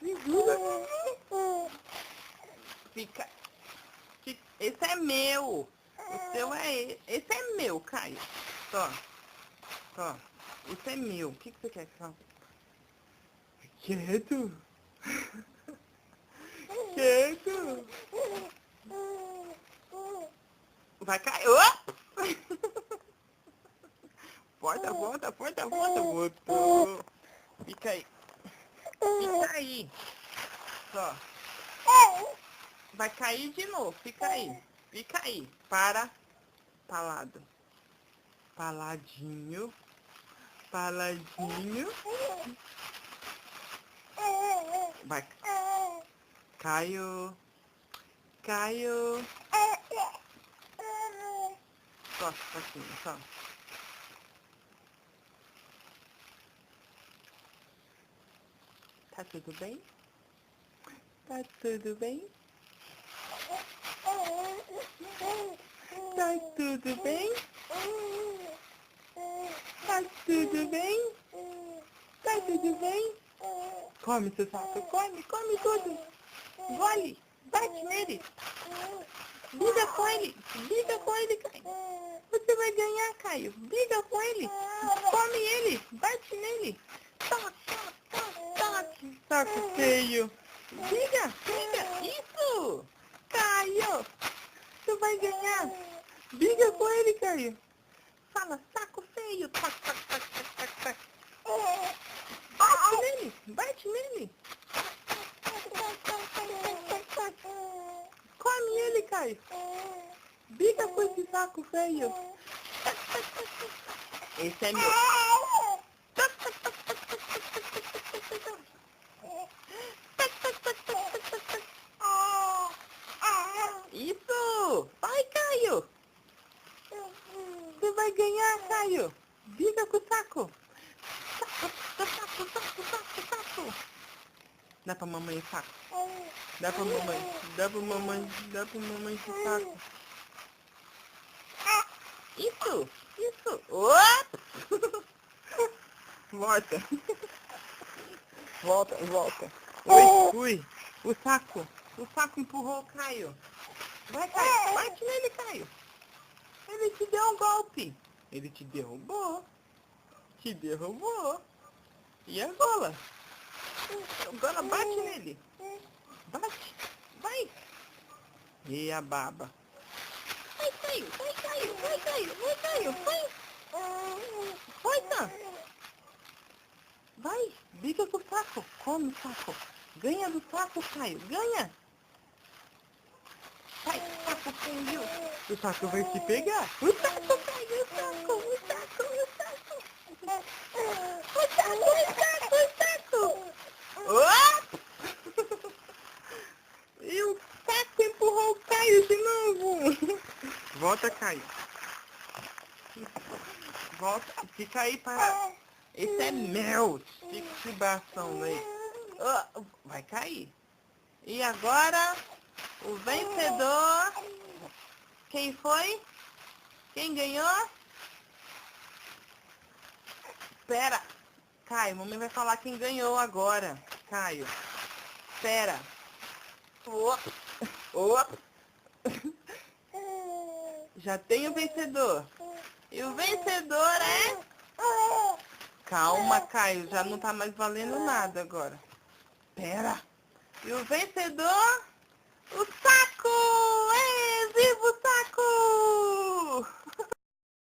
Segura. Fica. Esse é meu. O seu é. Esse é meu, Caio. Tó. Tó. Esse é meu. O que você quer que eu faça? Quieto. Quieto. Vai cair. Oh! Volta. Voltou. Fica aí. Fica aí. Só. Vai cair de novo. Fica aí. Fica aí. Para. Palado. Paladinho. Paladinho. Vai. Caio. Caio. Só, assim, só. Tá tudo bem? Tá tudo bem? Tá tudo bem? Tá tudo bem? Tá tudo bem? Come, seu saco. Come tudo. Engole. Bate nele. Briga com ele. Briga com ele, Caio. Você vai ganhar, Caio. Briga com ele. Come ele. Bate nele. Toque. Saco feio. Briga. Isso. Caio. Você vai ganhar. Briga com ele, Caio. Fala, saco feio. Tac. Bate nele. Come ele, Caio. Briga com esse saco feio. Esse é meu. Isso! Vai, Caio! Você vai ganhar, Caio! Briga com o saco! Saco! Dá pra mamãe o saco? Dá pra mamãe esse saco? Isso! Opa! Volta. Ui! O saco empurrou o Caio. Vai, Caio! Bate nele, Caio! Ele te deu um golpe! Ele te derrubou! E agora? Agora bate nele! Bate! Vai! E a baba? Vai, Caio! Vai! Vai! Briga com o saco! Come o saco! Ganha do saco, Caio! Ganha! Vai, saco feio! O saco vai te pegar! O saco, Caio! O saco! Oh! E o saco empurrou o Caio de novo! Volta, Caio! Volta! Fica aí para... Esse é meu! Fica se baçando aí! Oh, vai cair! E agora... O vencedor, quem foi? Quem ganhou? Espera, Caio, mamãe vai falar quem ganhou agora. Caio, espera. Opa. Já tem o vencedor. E o vencedor é... Calma, Caio, já não tá mais valendo nada agora. Espera. E o vencedor...